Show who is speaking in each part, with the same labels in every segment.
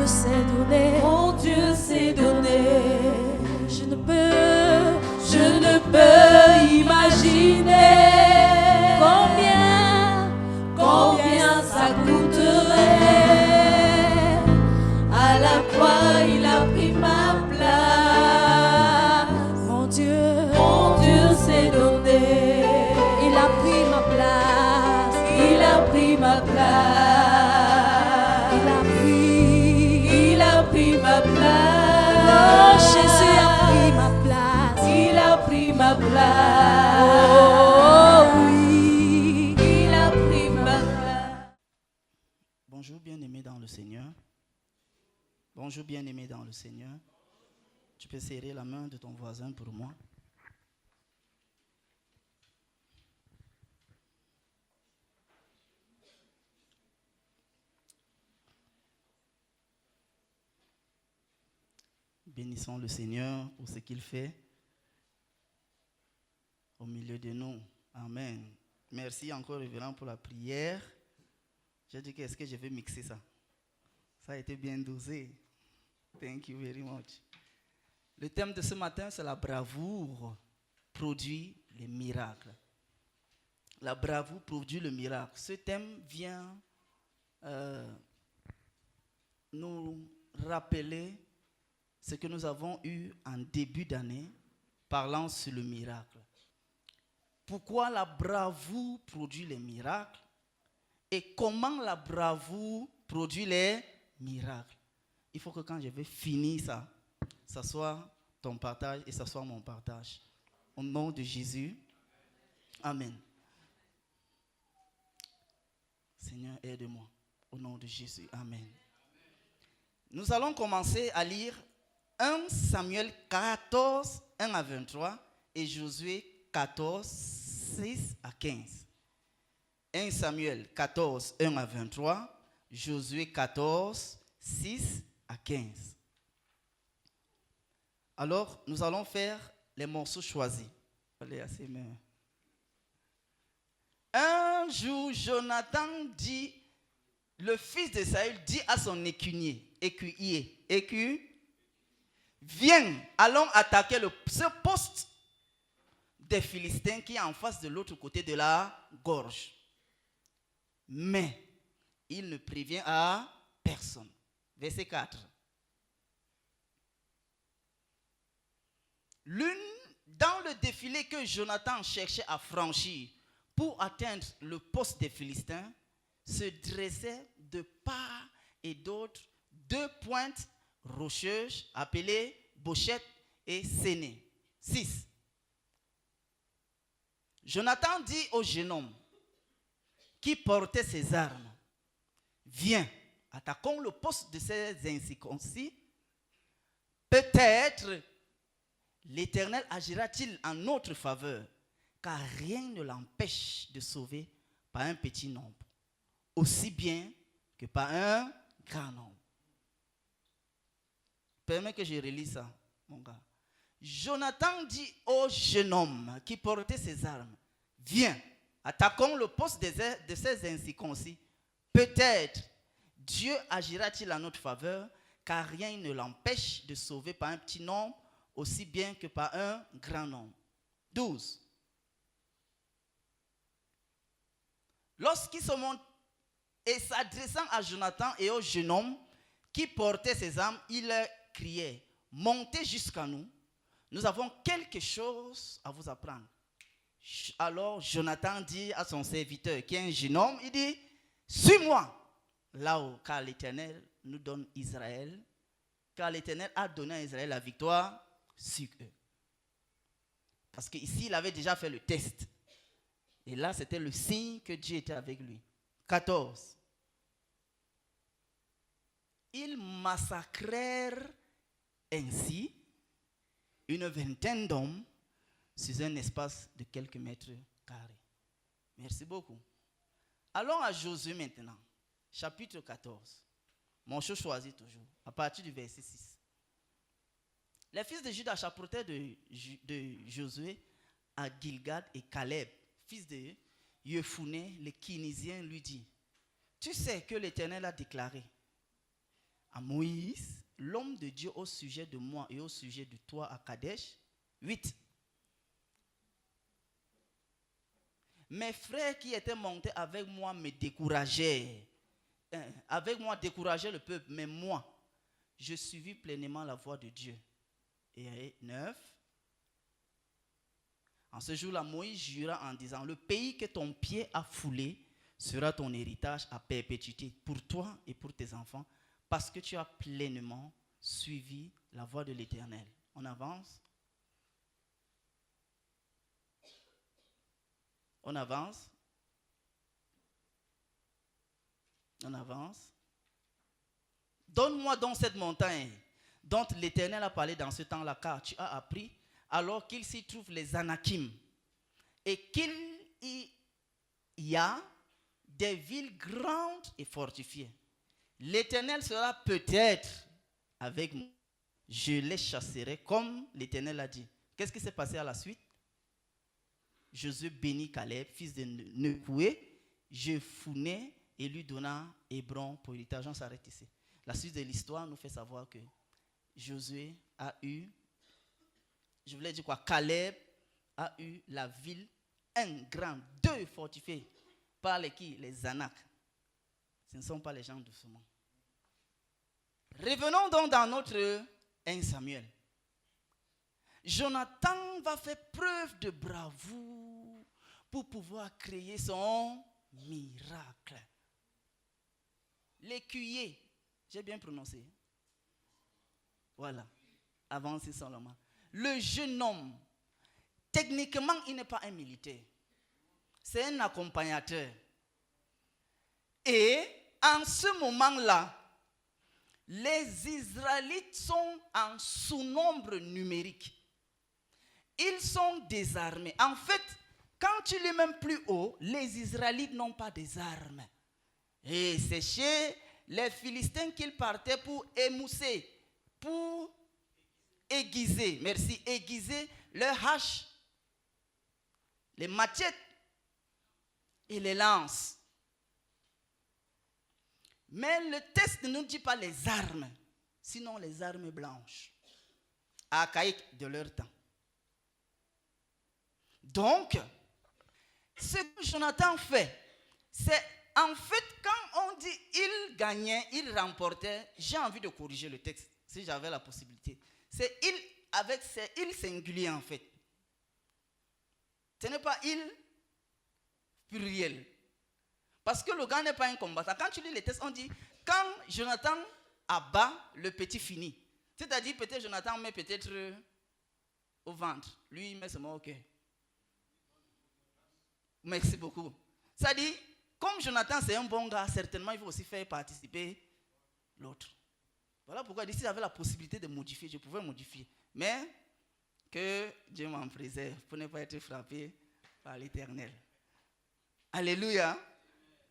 Speaker 1: Dieu s'est donné.
Speaker 2: Mon Dieu s'est donné.
Speaker 1: Je ne peux
Speaker 2: imaginer combien ça coûterait. À la croix, il a pris ma place.
Speaker 1: Mon Dieu
Speaker 2: s'est donné.
Speaker 1: il a pris ma place.
Speaker 2: Il a pris ma place.
Speaker 1: Il
Speaker 2: a pris ma place.
Speaker 1: Oh, Jésus a pris ma place.
Speaker 2: Il a pris ma place.
Speaker 1: Oh oui.
Speaker 2: Il a pris ma place.
Speaker 3: Bonjour bien-aimé dans le Seigneur. Bonjour bien-aimé dans le Seigneur. Tu peux serrer la main de ton voisin pour moi. Bénissons le Seigneur pour ce qu'il fait au milieu de nous. Amen. Merci encore, révérend, pour la prière. J'ai dit qu'est-ce que je vais mixer ça. Ça a été bien dosé. Thank you very much. Le thème de ce matin, c'est la bravoure produit les miracles. La bravoure produit le miracle. Ce thème vient nous rappeler ce que nous avons eu en début d'année, parlant sur le miracle. Pourquoi la bravoure produit les miracles et comment la bravoure produit les miracles. Il faut que quand je vais finir ça, ça soit ton partage et ça soit mon partage. Au nom de Jésus, amen. Seigneur, aide-moi. Au nom de Jésus, amen. Nous allons commencer à lire 1 Samuel 14, 1 à 23 et Josué 14, 6 à 15. 1 Samuel 14, 1 à 23, Josué 14, 6 à 15. Alors, nous allons faire les morceaux choisis. Allez, à ses mains. Un jour, Jonathan dit, le fils de Saül dit à son écuyer, viens, allons attaquer ce poste des Philistins qui est en face de l'autre côté de la gorge. Mais il ne prévient à personne. Verset 4. Dans le défilé que Jonathan cherchait à franchir pour atteindre le poste des Philistins, se dressaient de part et d'autre 2 pointes rocheuses appelées Bochette et Séné. 6. Jonathan dit au jeune homme qui portait ses armes, viens, attaquons le poste de ces incirconcis. Peut-être l'Éternel agira-t-il en notre faveur, car rien ne l'empêche de sauver par un petit nombre, aussi bien que par un grand nombre. Permets que je relise ça, mon gars. Jonathan dit au jeune homme qui portait ses armes, viens, attaquons le poste de ces incirconcis. Peut-être Dieu agira-t-il en notre faveur, car rien ne l'empêche de sauver par un petit nombre, aussi bien que par un grand nombre. 12. Lorsqu'ils se montent et s'adressant à Jonathan et au jeune homme qui portait ses armes, il leur criait, montez jusqu'à nous, nous avons quelque chose à vous apprendre. Alors Jonathan dit à son serviteur, qui est un jeune homme, il dit, suis-moi là-haut, car l'Éternel nous donne Israël, car l'Éternel a donné à Israël la victoire sur eux. Parce qu'ici, il avait déjà fait le test. Et là, c'était le signe que Dieu était avec lui. 14. Ils massacrèrent ainsi une vingtaine d'hommes sur un espace de quelques mètres carrés. Merci beaucoup. Allons à Josué maintenant, chapitre 14. Mon choix choisi toujours, à partir du verset 6. Les fils de Juda chapeautaient de Josué à Gilgad et Caleb, fils de Jephouné, le Kénizien, lui dit, tu sais que l'Éternel a déclaré, en Moïse, l'homme de Dieu au sujet de moi et au sujet de toi à Kadesh. 8. Mes frères qui étaient montés avec moi me décourageaient. Avec moi décourageaient le peuple, mais moi, je suivis pleinement la voie de Dieu. Et 9. En ce jour-là, Moïse jura en disant, le pays que ton pied a foulé sera ton héritage à perpétuité pour toi et pour tes enfants, parce que tu as pleinement suivi la voie de l'Éternel. On avance. On avance. On avance. Donne-moi donc cette montagne dont l'Éternel a parlé dans ce temps-là, car tu as appris alors qu'il s'y trouve les Anakim et qu'il y a des villes grandes et fortifiées. L'Éternel sera peut-être avec moi. Je les chasserai comme l'Éternel a dit. Qu'est-ce qui s'est passé à la suite? Josué bénit Caleb, fils de Nepoué, Jephouné, et lui donna Hébron pour héritage. On s'arrête ici. La suite de l'histoire nous fait savoir que Josué a eu, je voulais dire quoi, Caleb a eu la ville, un grand, 2 fortifiés par les qui? Les Anak. Ce ne sont pas les gens doucement. Revenons donc dans notre 1 Samuel. Jonathan va faire preuve de bravoure pour pouvoir créer son miracle. L'écuyer, j'ai bien prononcé. Voilà, avancez seulement. Le jeune homme, techniquement, il n'est pas un militaire. C'est un accompagnateur. Et en ce moment-là, les Israélites sont en sous-nombre numérique. Ils sont désarmés. En fait, quand tu les mets plus haut, les Israélites n'ont pas des armes. Et c'est chez les Philistins qu'ils partaient pour émousser, pour aiguiser, aiguiser leurs haches, les machettes et les lances. Mais le texte ne nous dit pas les armes, sinon les armes blanches, archaïques de leur temps. Donc, ce que Jonathan fait, c'est en fait quand on dit il gagnait, il remportait, j'ai envie de corriger le texte si j'avais la possibilité. C'est il avec ses il singulier en fait. Ce n'est pas il pluriel. Parce que le gars n'est pas un combattant. Quand tu lis les textes, on dit quand Jonathan abat, le petit finit. C'est-à-dire peut-être Jonathan met peut-être au ventre. Lui, il met seulement au cœur. Merci beaucoup. Ça dit, comme Jonathan c'est un bon gars, certainement il faut aussi faire participer l'autre. Voilà pourquoi si j'avais la possibilité de modifier, je pouvais modifier. Mais que Dieu m'en préserve pour ne pas être frappé par l'Éternel. Alléluia.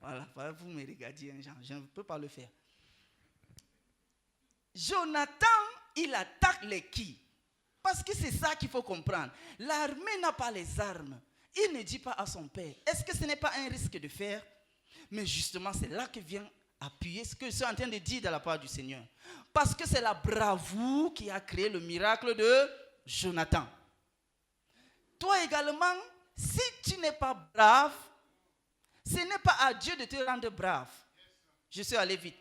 Speaker 3: Voilà, vous me regardez, je ne peux pas le faire. Jonathan, il attaque les qui? Parce que c'est ça qu'il faut comprendre. L'armée n'a pas les armes. Il ne dit pas à son père, est-ce que ce n'est pas un risque de faire? Mais justement, c'est là que vient appuyer ce que je suis en train de dire de la part du Seigneur. Parce que c'est la bravoure qui a créé le miracle de Jonathan. Toi également, si tu n'es pas brave, ce n'est pas à Dieu de te rendre brave. Je suis allé vite.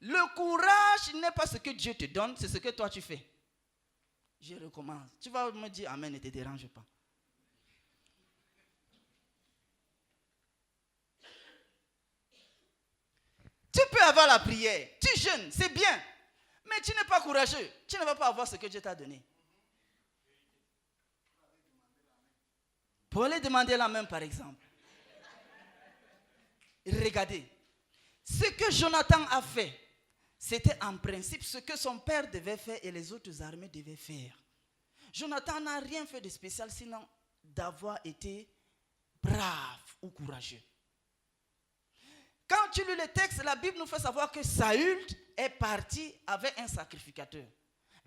Speaker 3: Le courage n'est pas ce que Dieu te donne, c'est ce que toi tu fais. Je recommence. Tu vas me dire amen, ne te dérange pas. Tu peux avoir la prière, tu jeûnes, c'est bien. Mais tu n'es pas courageux, tu ne vas pas avoir ce que Dieu t'a donné. Pour aller demander la main par exemple. Regardez, ce que Jonathan a fait, c'était en principe ce que son père devait faire et les autres armées devaient faire. Jonathan n'a rien fait de spécial sinon d'avoir été brave ou courageux. Quand tu lis le texte, la Bible nous fait savoir que Saül est parti avec un sacrificateur.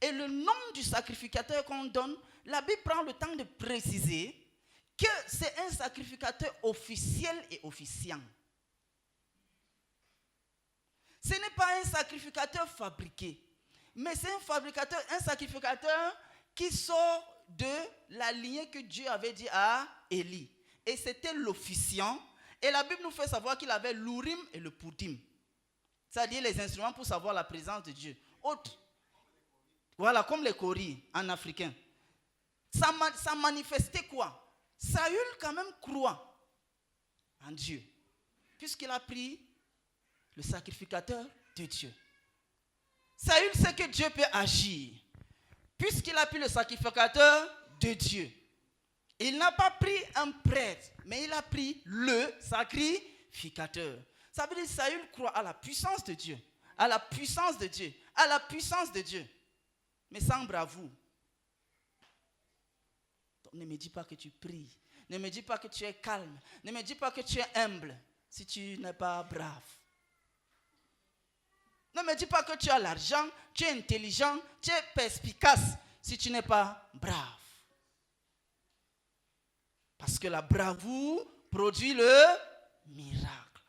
Speaker 3: Et le nom du sacrificateur qu'on donne, la Bible prend le temps de préciser que c'est un sacrificateur officiel et officiant. Ce n'est pas un sacrificateur fabriqué, mais c'est un sacrificateur qui sort de la lignée que Dieu avait dit à Élie. Et c'était l'officiant. Et la Bible nous fait savoir qu'il avait l'Urim et le Poudim. C'est-à-dire les instruments pour savoir la présence de Dieu. Autre. Voilà, comme les coris en africain. Ça manifestait quoi? Saül quand même croit en Dieu. Puisqu'il a pris le sacrificateur de Dieu. Saül sait que Dieu peut agir. Puisqu'il a pris le sacrificateur de Dieu. Il n'a pas pris un prêtre, mais il a pris le sacrificateur. Ça veut dire que Saül croit à la puissance de Dieu. À la puissance de Dieu. À la puissance de Dieu. Mais sans bravoure. Donc, ne me dis pas que tu pries. Ne me dis pas que tu es calme. Ne me dis pas que tu es humble si tu n'es pas brave. Ne me dis pas que tu as l'argent, tu es intelligent, tu es perspicace si tu n'es pas brave. Parce que la bravoure produit le miracle.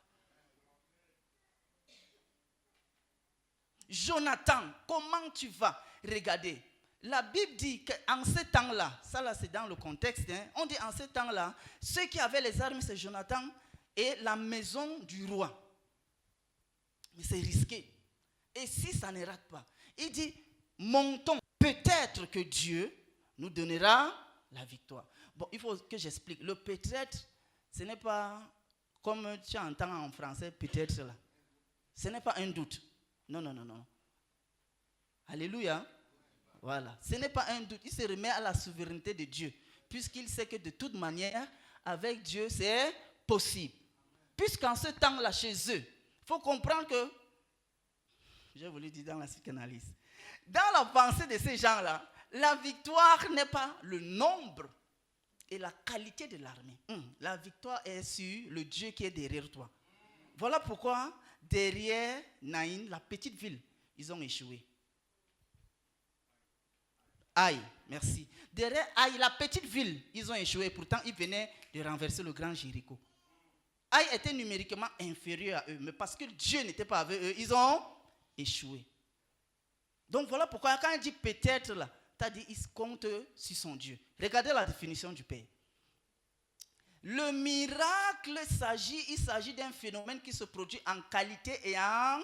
Speaker 3: Jonathan, comment tu vas? Regardez, la Bible dit qu'en ce temps-là, ça là c'est dans le contexte, on dit en ce temps-là, ceux qui avaient les armes c'est Jonathan et la maison du roi. Mais c'est risqué. Et si ça ne rate pas, il dit, montons, peut-être que Dieu nous donnera la victoire. Bon, il faut que j'explique. Le peut-être, ce n'est pas comme tu entends en français, peut-être là. Ce n'est pas un doute. Non, non, non, non. Alléluia. Voilà. Ce n'est pas un doute. Il se remet à la souveraineté de Dieu. Puisqu'il sait que de toute manière, avec Dieu, c'est possible. Puisqu'en ce temps-là, chez eux, il faut comprendre que, j'ai voulu dire dans la psychanalyse, dans la pensée de ces gens-là, la victoire n'est pas le nombre et la qualité de l'armée. La victoire est sur le Dieu qui est derrière toi. Voilà pourquoi derrière Naïn, la petite ville, ils ont échoué. Aïe, merci. Derrière Aïe, la petite ville, ils ont échoué. Pourtant, ils venaient de renverser le grand Jéricho. Aïe était numériquement inférieur à eux, mais parce que Dieu n'était pas avec eux, ils ont échoué. Donc voilà pourquoi quand il dit peut-être là, tu as dit il compte sur son Dieu. Regardez la définition du Père. Le miracle il s'agit d'un phénomène qui se produit en qualité et en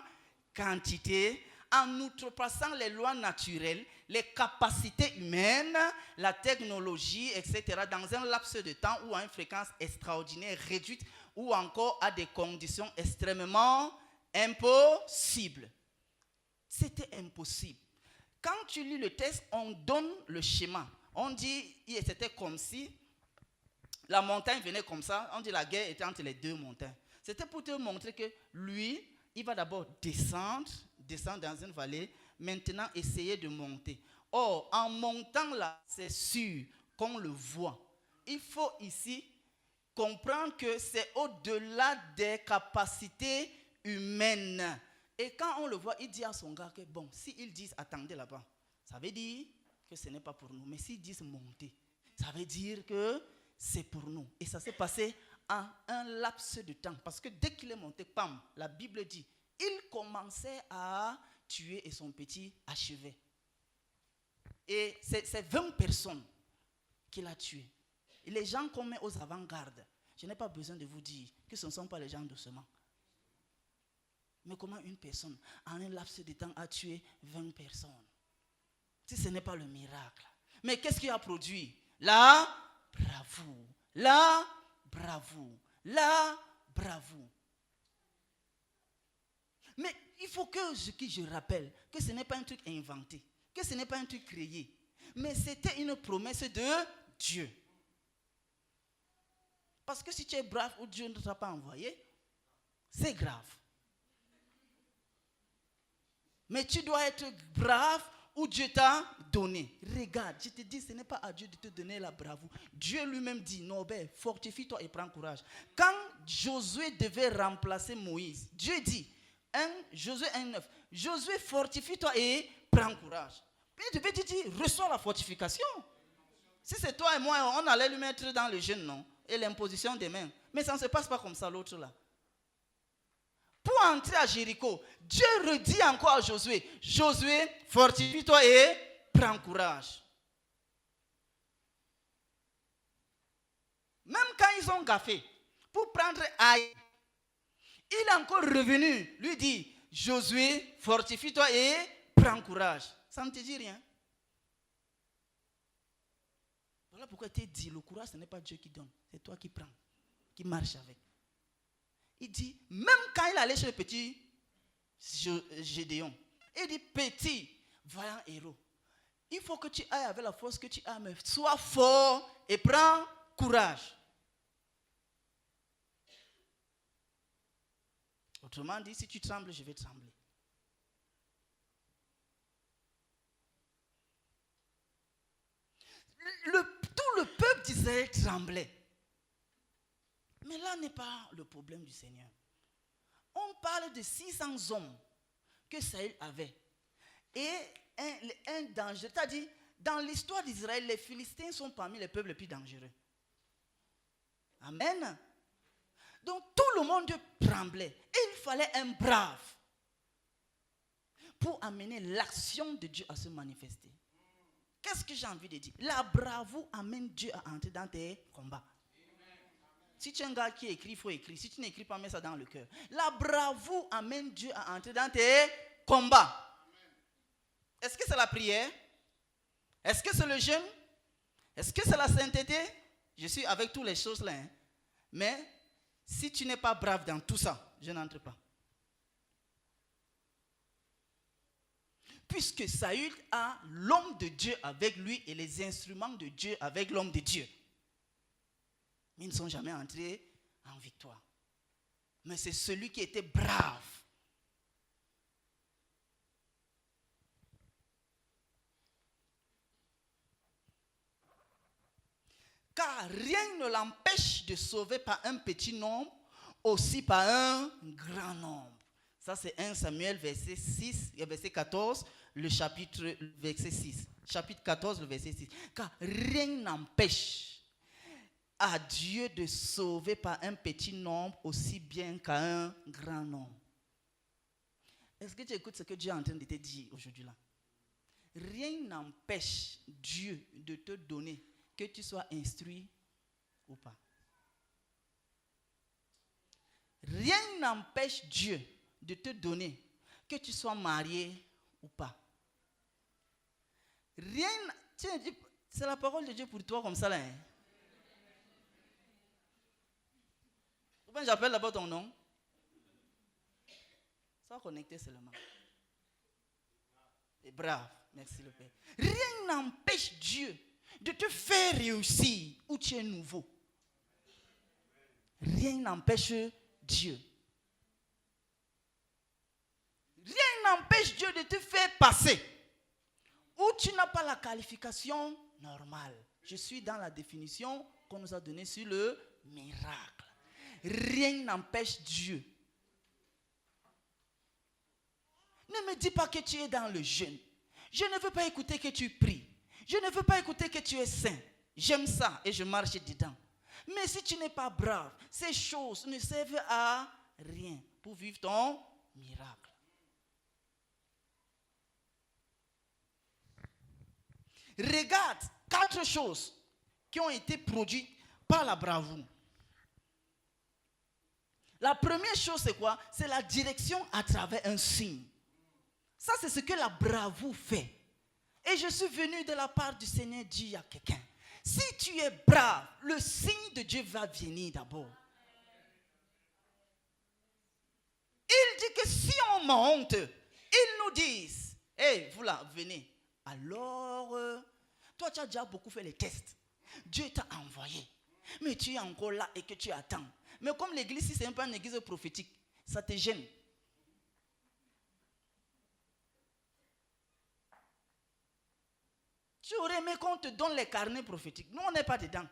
Speaker 3: quantité, en outrepassant les lois naturelles, les capacités humaines, la technologie, etc., dans un laps de temps ou à une fréquence extraordinaire réduite ou encore à des conditions extrêmement impossibles. C'était impossible. Quand tu lis le texte, on donne le schéma. On dit, c'était comme si la montagne venait comme ça. On dit la guerre était entre les deux montagnes. C'était pour te montrer que lui, il va d'abord descendre dans une vallée, maintenant essayer de monter. Or, en montant là, c'est sûr qu'on le voit. Il faut ici comprendre que c'est au-delà des capacités humaines. Et quand on le voit, il dit à son gars que bon, s'ils disent attendez là-bas, ça veut dire que ce n'est pas pour nous. Mais s'ils disent monter, ça veut dire que c'est pour nous. Et ça s'est passé en un laps de temps. Parce que dès qu'il est monté, pam, la Bible dit, il commençait à tuer et son petit achevait. Et c'est 20 personnes qu'il a tuées. Et les gens qu'on met aux avant-gardes, je n'ai pas besoin de vous dire que ce ne sont pas les gens doucement. Mais comment une personne, en un laps de temps, a tué 20 personnes? Si ce n'est pas le miracle. Mais qu'est-ce qui a produit? La bravoure. La bravoure. La bravoure. Mais il faut que je rappelle que ce n'est pas un truc inventé, que ce n'est pas un truc créé, mais c'était une promesse de Dieu. Parce que si tu es brave ou Dieu ne t'a pas envoyé, c'est grave. Mais tu dois être brave ou Dieu t'a donné. Regarde, je te dis, ce n'est pas à Dieu de te donner la bravoure. Dieu lui-même dit, non, ben, fortifie-toi et prends courage. Quand Josué devait remplacer Moïse, Dieu dit, Josué 1,9, Josué, fortifie-toi et prends courage. Puis il devait te dire, reçois la fortification. Si c'est toi et moi, on allait lui mettre dans le jeûne, non? Et l'imposition des mains. Mais ça ne se passe pas comme ça, l'autre là. Pour pour entrer à Jéricho, Dieu redit encore à Josué, Josué, fortifie-toi et prends courage. Même quand ils ont gaffé, pour prendre Aïe, il est encore revenu, lui dit, Josué, fortifie-toi et prends courage. Ça ne te dit rien. Voilà pourquoi tu dit, le courage, ce n'est pas Dieu qui donne, c'est toi qui prends, qui marche avec. Il dit, même quand il allait chez le petit Gédéon, il dit, petit, vaillant héros, il faut que tu ailles avec la force que tu as, mais sois fort et prends courage. Autrement dit, si tu trembles, je vais trembler. Tout le peuple d'Israël tremblait. Mais là n'est pas le problème du Seigneur. On parle de 600 hommes que Saül avait. Et un danger. C'est-à-dire, dans l'histoire d'Israël, les Philistins sont parmi les peuples les plus dangereux. Amen. Donc tout le monde tremblait. Et il fallait un brave pour amener l'action de Dieu à se manifester. Qu'est-ce que j'ai envie de dire? La bravoure amène Dieu à entrer dans tes combats. Si tu es un gars qui écrit, il faut écrire. Si tu n'écris pas, mets ça dans le cœur. La bravoure amène Dieu à entrer dans tes combats. Est-ce que c'est la prière? Est-ce que c'est le jeûne? Est-ce que c'est la sainteté? Je suis avec toutes les choses là. Mais si tu n'es pas brave dans tout ça, je n'entre pas. Puisque Saül a l'homme de Dieu avec lui et les instruments de Dieu avec l'homme de Dieu. Mais ils ne sont jamais entrés en victoire. Mais c'est celui qui était brave. Car rien ne l'empêche de sauver par un petit nombre, aussi par un grand nombre. Ça c'est 1 Samuel verset 6, verset 14, le chapitre verset 6. Chapitre 14, le verset 6. Car rien n'empêche à Dieu de sauver par un petit nombre aussi bien qu'à un grand nombre. Est-ce que tu écoutes ce que Dieu est en train de te dire aujourd'hui là? Rien n'empêche Dieu de te donner, que tu sois instruit ou pas. Rien n'empêche Dieu de te donner, que tu sois marié ou pas. Rien, c'est la parole de Dieu pour toi comme ça là. Hein? Pourquoi j'appelle d'abord ton nom? Sois connecté seulement. Et brave, merci le Père. Rien n'empêche Dieu de te faire réussir où tu es nouveau. Rien n'empêche Dieu. Rien n'empêche Dieu de te faire passer où tu n'as pas la qualification normale. Je suis dans la définition qu'on nous a donnée sur le miracle. Rien n'empêche Dieu. Ne me dis pas que tu es dans le jeûne. Je ne veux pas écouter que tu pries. Je ne veux pas écouter que tu es saint. J'aime ça et je marche dedans. Mais si tu n'es pas brave, ces choses ne servent à rien pour vivre ton miracle. Regarde 4 choses qui ont été produites par la bravoure. La première chose, c'est quoi? C'est la direction à travers un signe. Ça, c'est ce que la bravoure fait. Et je suis venu de la part du Seigneur dire à quelqu'un, si tu es brave, le signe de Dieu va venir d'abord. Il dit que si on monte, ils nous disent, hey, vous là, venez. Alors, toi, tu as déjà beaucoup fait les tests. Dieu t'a envoyé. Mais tu es encore là et que tu attends. Mais comme l'église, si ce n'est pas une église prophétique, ça te gêne. Tu aurais aimé qu'on te donne les carnets prophétiques. Nous, on n'est pas dedans.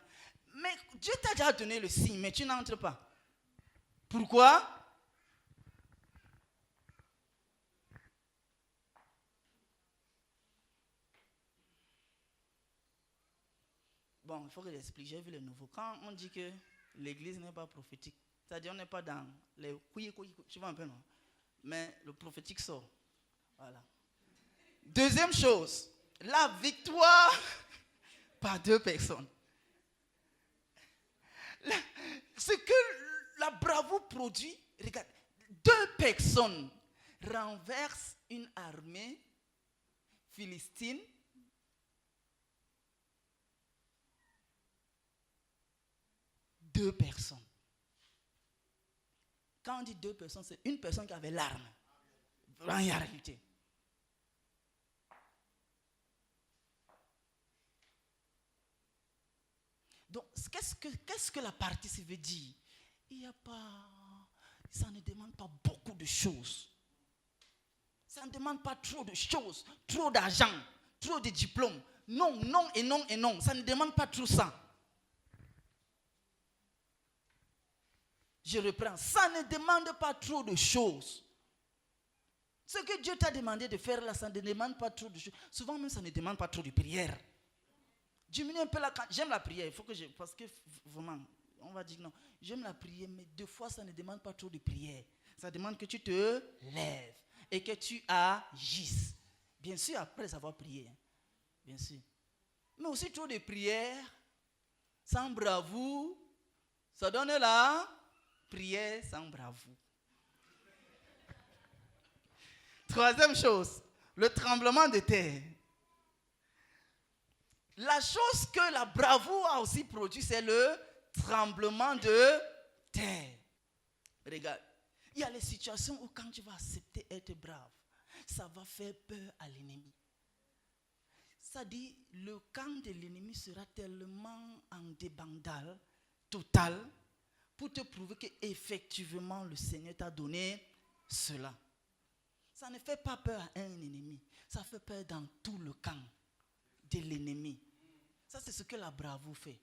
Speaker 3: Mais Dieu t'a déjà donné le signe, mais tu n'entres pas. Pourquoi? Bon, il faut que j'explique. J'ai vu le nouveau. Quand on dit que l'église n'est pas prophétique, c'est-à-dire on n'est pas dans les couilles, tu vois un peu, non? mais le prophétique sort. Voilà. Deuxième chose, la victoire par 2 personnes. Ce que la bravoure produit, regarde, 2 personnes renversent une armée philistine. Deux personnes. Quand on dit 2 personnes, c'est une personne qui avait l'arme. En réalité. Donc, qu'est-ce que la partie veut dire? Il n'y a pas... Ça ne demande pas beaucoup de choses. Ça ne demande pas trop de choses, trop d'argent, trop de diplômes. Non, non et non et non. Ça ne demande pas tout ça. Je reprends. Ça ne demande pas trop de choses. Ce que Dieu t'a demandé de faire là, ça ne demande pas trop de choses. Souvent même, ça ne demande pas trop de prière. Diminue un peu la... J'aime la prière, il faut que je... Parce que vraiment, on va dire non. J'aime la prière, mais 2 fois, ça ne demande pas trop de prière. Ça demande que tu te lèves et que tu agisses. Bien sûr, après avoir prié. Bien sûr. Mais aussi trop de prière, sans bravoure, ça donne la prière sans bravoure. Troisième chose, le tremblement de terre. La chose que la bravoure a aussi produit, c'est le tremblement de terre. Regarde, il y a les situations où quand tu vas accepter être brave, ça va faire peur à l'ennemi. Ça dit, le camp de l'ennemi sera tellement en débandade totale pour te prouver qu'effectivement le Seigneur t'a donné cela. Ça ne fait pas peur à un ennemi, ça fait peur dans tout le camp de l'ennemi. Ça, c'est ce que la bravoure fait.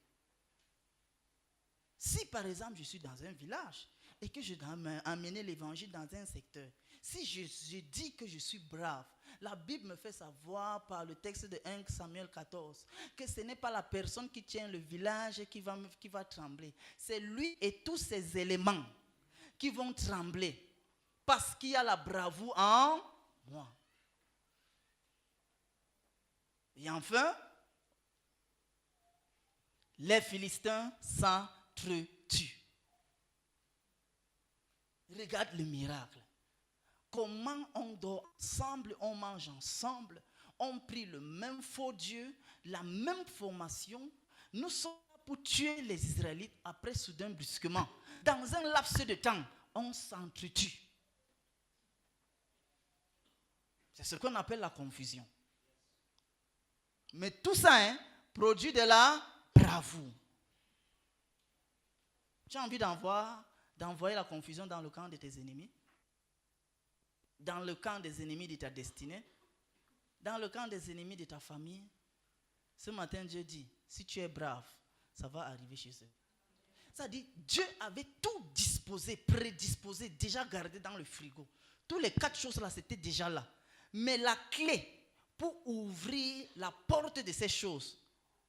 Speaker 3: Si par exemple je suis dans un village et que je dois amener l'évangile dans un secteur, si je dis que je suis brave, la Bible me fait savoir par le texte de 1 Samuel 14 que ce n'est pas la personne qui tient le village qui va trembler. C'est lui et tous ses éléments qui vont trembler parce qu'il y a la bravoure en moi. Et enfin, les Philistins s'entretuent. Regarde le miracle. Comment on dort ensemble, on mange ensemble, on prie le même faux Dieu, la même formation. Nous sommes là pour tuer les Israélites après soudain brusquement. Dans un laps de temps, on s'entretue. C'est ce qu'on appelle la confusion. Mais tout ça produit de la bravoure. Tu as envie d'envoyer la confusion dans le camp de tes ennemis? Dans le camp des ennemis de ta destinée? Dans le camp des ennemis de ta famille? Ce matin, Dieu dit, si tu es brave, ça va arriver chez eux. Ça dit, Dieu avait tout disposé, prédisposé, déjà gardé dans le frigo. Tous les 4 choses là, c'était déjà là. Mais la clé pour ouvrir la porte de ces choses,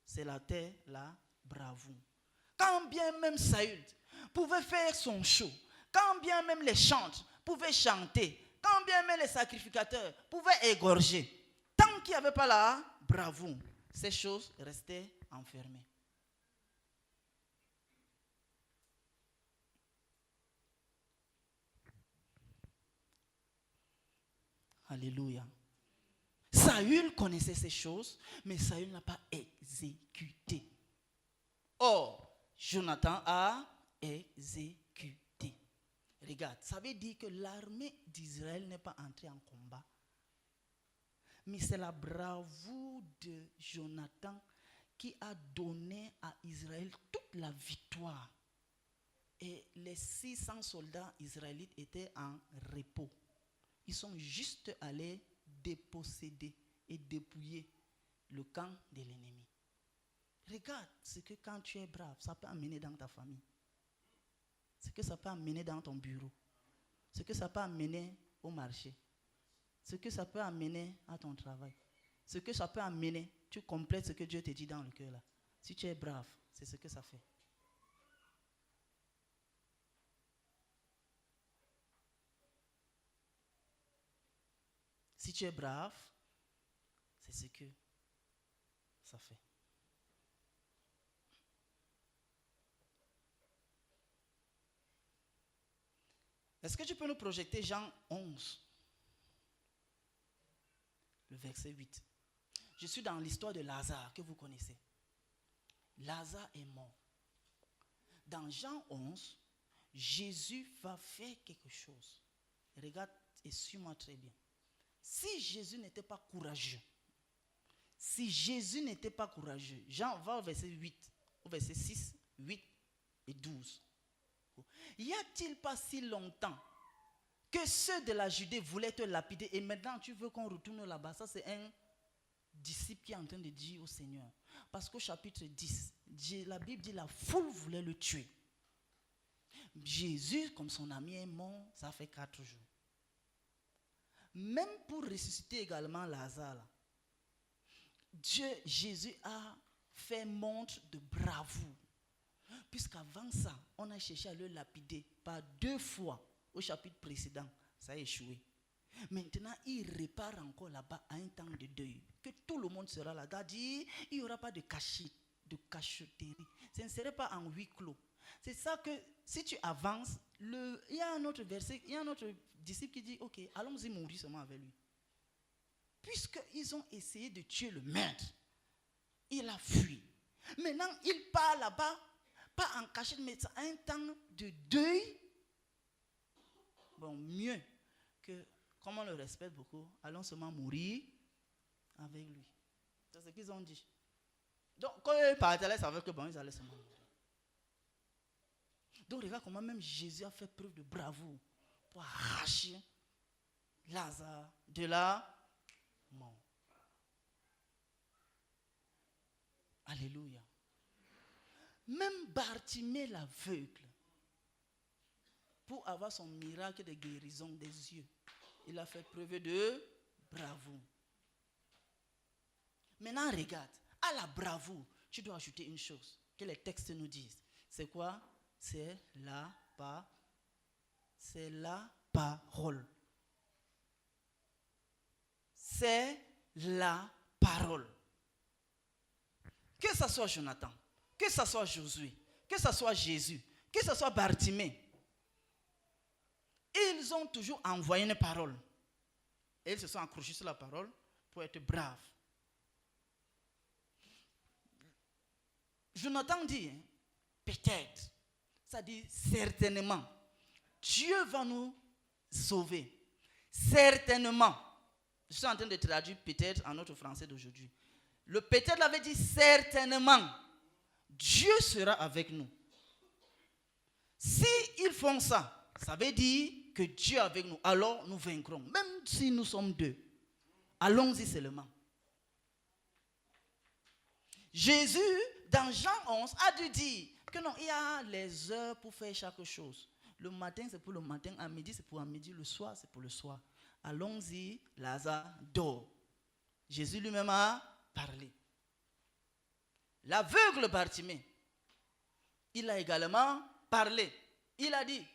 Speaker 3: c'est la terre, la bravoure. Quand bien même Saül pouvait faire son show, quand bien même les chantres pouvaient chanter, quand bien même les sacrificateurs pouvaient égorger, tant qu'il n'y avait pas la bravoure, ces choses restaient enfermées. Alléluia. Saül connaissait ces choses, mais Saül n'a pas exécuté. Or, Jonathan a exécuté. Regarde, ça veut dire que l'armée d'Israël n'est pas entrée en combat. Mais c'est la bravoure de Jonathan qui a donné à Israël toute la victoire. Et les 600 soldats israélites étaient en repos. Ils sont juste allés déposséder et dépouiller le camp de l'ennemi. Regarde ce que quand tu es brave, ça peut amener dans ta famille. Ce que ça peut amener dans ton bureau. Ce que ça peut amener au marché. Ce que ça peut amener à ton travail. Ce que ça peut amener, tu complètes ce que Dieu te dit dans le cœur là. Si tu es brave, c'est ce que ça fait. Si tu es brave, c'est ce que ça fait. Est-ce que tu peux nous projeter Jean 11, le verset 8? Je suis dans l'histoire de Lazare que vous connaissez. Lazare est mort. Dans Jean 11, Jésus va faire quelque chose. Regarde et suis-moi très bien. Si Jésus n'était pas courageux, Jean va au verset 8, au verset 6, 8 et 12. Y a-t-il pas si longtemps que ceux de la Judée voulaient te lapider et maintenant tu veux qu'on retourne là-bas? Ça, c'est un disciple qui est en train de dire au Seigneur. Parce qu'au chapitre 10, la Bible dit la foule voulait le tuer. Jésus, comme son ami est mort, ça fait 4 jours. Même pour ressusciter également Lazare, Jésus a fait montre de bravoure. Puisqu'avant ça, on a cherché à le lapider par 2 fois au chapitre précédent. Ça a échoué. Maintenant, il répare encore là-bas à un temps de deuil. Que tout le monde sera là. C'est-à-dire, il n'y aura pas de cachotterie. Ce ne serait pas en huis clos. C'est ça que, si tu avances, il y a un autre verset, il y a un autre disciple qui dit, ok, allons-y mourir seulement avec lui. Puisqu'ils ont essayé de tuer le maître, il a fui. Maintenant, il part là-bas, pas en cachette, mais à un temps de deuil. Bon, mieux que, comme on le respecte beaucoup, allons seulement mourir avec lui. C'est ce qu'ils ont dit. Donc, quand ils partaient là, ils savaient que bon, ils allaient seulement mourir. Donc, regarde comment même Jésus a fait preuve de bravoure pour arracher Lazare de la mort. Alléluia. Même Bartimée l'aveugle, pour avoir son miracle de guérison des yeux, il a fait preuve de bravoure. Maintenant, regarde, à la bravoure, tu dois ajouter une chose que les textes nous disent. C'est quoi? C'est la parole. C'est la parole. Que ce soit Jonathan, que ce soit Josué, que ce soit Jésus, que ce soit Bartimée, ils ont toujours envoyé une parole. Et ils se sont accrochés sur la parole pour être braves. Jonathan dit, peut-être, ça dit certainement, Dieu va nous sauver. Certainement. Je suis en train de traduire peut-être en notre français d'aujourd'hui. Le peut-être avait dit certainement, Dieu sera avec nous. Si ils font ça, ça veut dire que Dieu est avec nous, alors nous vaincrons. Même si nous sommes 2. Allons-y seulement. Jésus, dans Jean 11, a dû dire que non, il y a les heures pour faire chaque chose. Le matin, c'est pour le matin. À midi, c'est pour à midi. Le soir, c'est pour le soir. Allons-y, Lazare dort. Jésus lui-même a parlé. L'aveugle Bartimée, il a également parlé. Il a dit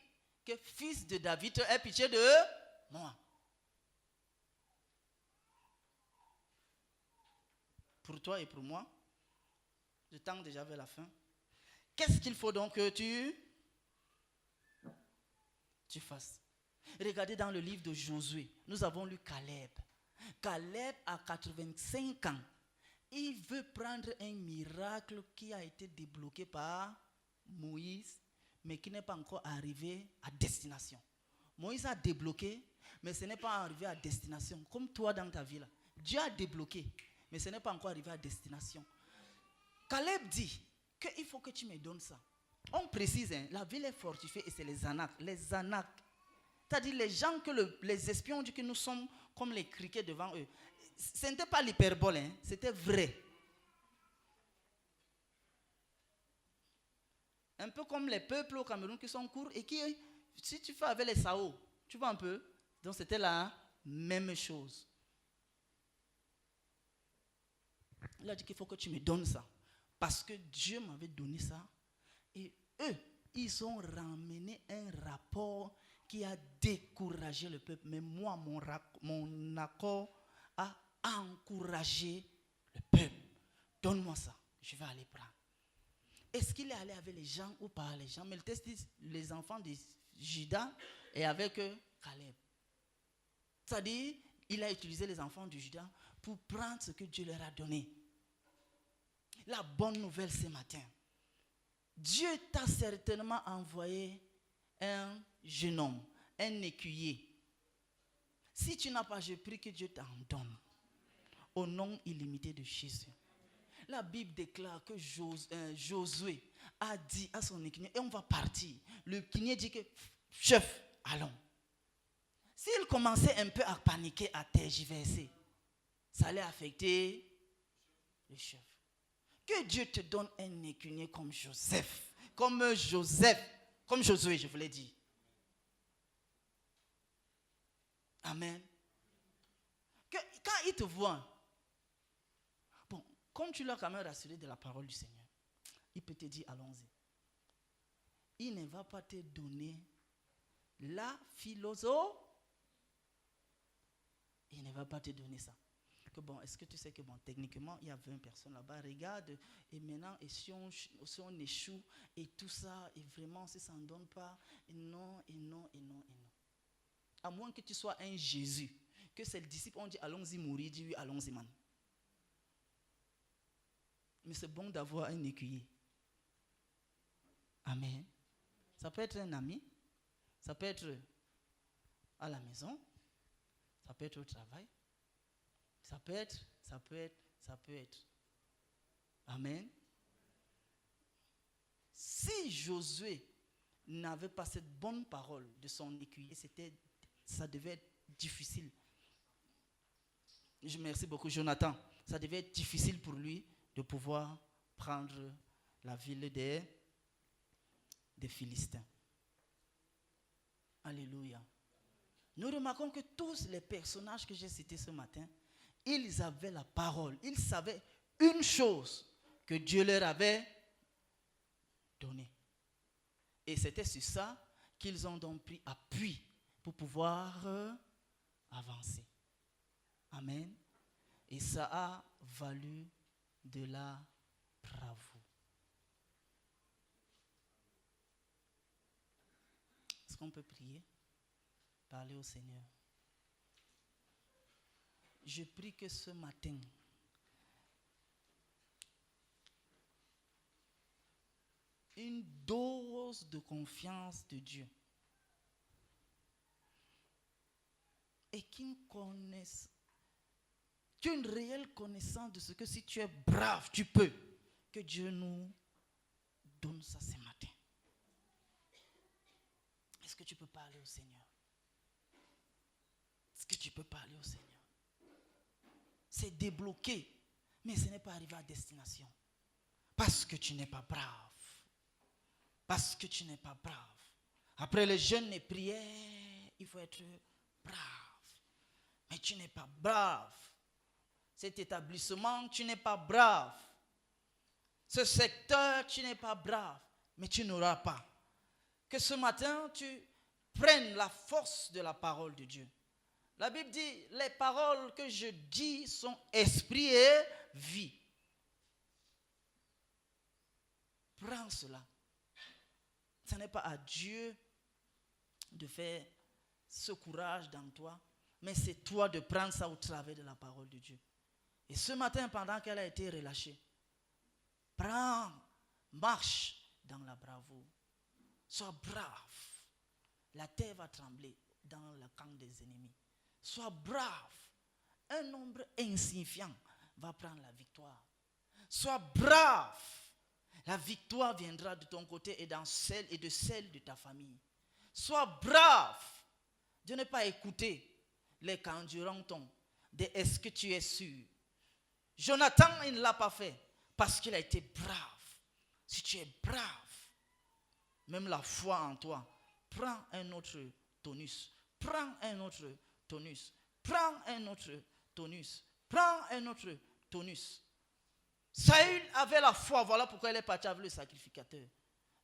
Speaker 3: que fils de David, aie pitié de moi. Pour toi et pour moi, le temps déjà vers la fin. Qu'est-ce qu'il faut donc que tu fasses? Regardez dans le livre de Josué, nous avons lu Caleb. Caleb a 85 ans. Il veut prendre un miracle qui a été débloqué par Moïse, mais qui n'est pas encore arrivé à destination. Moïse a débloqué, mais ce n'est pas arrivé à destination. Comme toi dans ta vie là. Dieu a débloqué, mais ce n'est pas encore arrivé à destination. Caleb dit qu'il faut que tu me donnes ça. On précise, hein, la ville est fortifiée et c'est les Anaks. Les Anaks, c'est-à-dire les gens que les espions ont dit que nous sommes comme les criquets devant eux. Ce n'était pas l'hyperbole, hein, c'était vrai. Un peu comme les peuples au Cameroun qui sont courts et qui, si tu fais avec les Sao, tu vois un peu. Donc c'était la même chose. Il a dit qu'il faut que tu me donnes ça. Parce que Dieu m'avait donné ça. Et eux, ils ont ramené un rapport qui a découragé le peuple. Mais moi, mon accord a encouragé le peuple. Donne-moi ça, je vais aller prendre. Est-ce qu'il est allé avec les gens ou pas les gens? Mais le texte dit les enfants de Juda et avec Caleb. C'est-à-dire, il a utilisé les enfants de Juda pour prendre ce que Dieu leur a donné. La bonne nouvelle ce matin. Dieu t'a certainement envoyé un jeune homme, un écuyer. Si tu n'as pas, je prie que Dieu t'en donne. Au nom illimité de Jésus. La Bible déclare que Josué a dit à son écuyer, et on va partir. Le écuyer dit que, chef, allons. S'il commençait un peu à paniquer, à tergiverser, ça allait affecter le chef. Que Dieu te donne un écuyer comme Josué, comme Josué, je voulais dire. Amen. Quand il te voit, bon, comme tu l'as quand même rassuré de la parole du Seigneur, il peut te dire, allons-y. Il ne va pas te donner la philosophie. Il ne va pas te donner ça. Que bon, est-ce que tu sais que bon, techniquement, il y a 20 personnes là-bas, regarde, et maintenant, et si on échoue, et tout ça, et vraiment, si ça ne donne pas, et non. À moins que tu sois un Jésus, que ses disciples ont dit, allons-y mourir, dit oui, allons-y, man. Mais c'est bon d'avoir un écuyer. Amen. Ça peut être un ami, ça peut être à la maison, ça peut être au travail, ça peut être. Amen. Si Josué n'avait pas cette bonne parole de son écuyer, ça devait être difficile. Merci beaucoup, Jonathan. Ça devait être difficile pour lui de pouvoir prendre la ville des Philistins. Alléluia. Nous remarquons que tous les personnages que j'ai cités ce matin, ils avaient la parole. Ils savaient une chose que Dieu leur avait donnée. Et c'était sur ça qu'ils ont donc pris appui pour pouvoir avancer. Amen. Et ça a valu de la bravoure. Est-ce qu'on peut prier? Parler au Seigneur. Je prie que ce matin, une dose de confiance de Dieu et qu'ils connaissent, tu as une réelle connaissance de ce que si tu es brave, tu peux. Que Dieu nous donne ça ce matin. Est-ce que tu peux parler au Seigneur? Est-ce que tu peux parler au Seigneur? C'est débloqué, mais ce n'est pas arrivé à destination. Parce que tu n'es pas brave. Parce que tu n'es pas brave. Après les jeûnes et prières, il faut être brave. Mais tu n'es pas brave. Cet établissement, tu n'es pas brave. Ce secteur, tu n'es pas brave. Mais tu n'auras pas. Que ce matin, tu prennes la force de la parole de Dieu. La Bible dit, les paroles que je dis sont esprit et vie. Prends cela. Ce n'est pas à Dieu de faire ce courage dans toi, mais c'est toi de prendre ça au travers de la parole de Dieu. Et ce matin, pendant qu'elle a été relâchée, prends, marche dans la bravoure. Sois brave. La terre va trembler dans le camp des ennemis. Sois brave. Un nombre insignifiant va prendre la victoire. Sois brave. La victoire viendra de ton côté et de celle de ta famille. Sois brave. De ne pas écouter les candidatons de est-ce que tu es sûr. Jonathan, il ne l'a pas fait parce qu'il a été brave. Si tu es brave, même la foi en toi, prends un autre tonus. Prends un autre tonus. Prends un autre tonus. Prends un autre tonus. Saül avait la foi, voilà pourquoi il est parti avec le sacrificateur.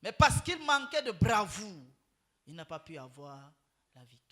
Speaker 3: Mais parce qu'il manquait de bravoure, il n'a pas pu avoir la victoire.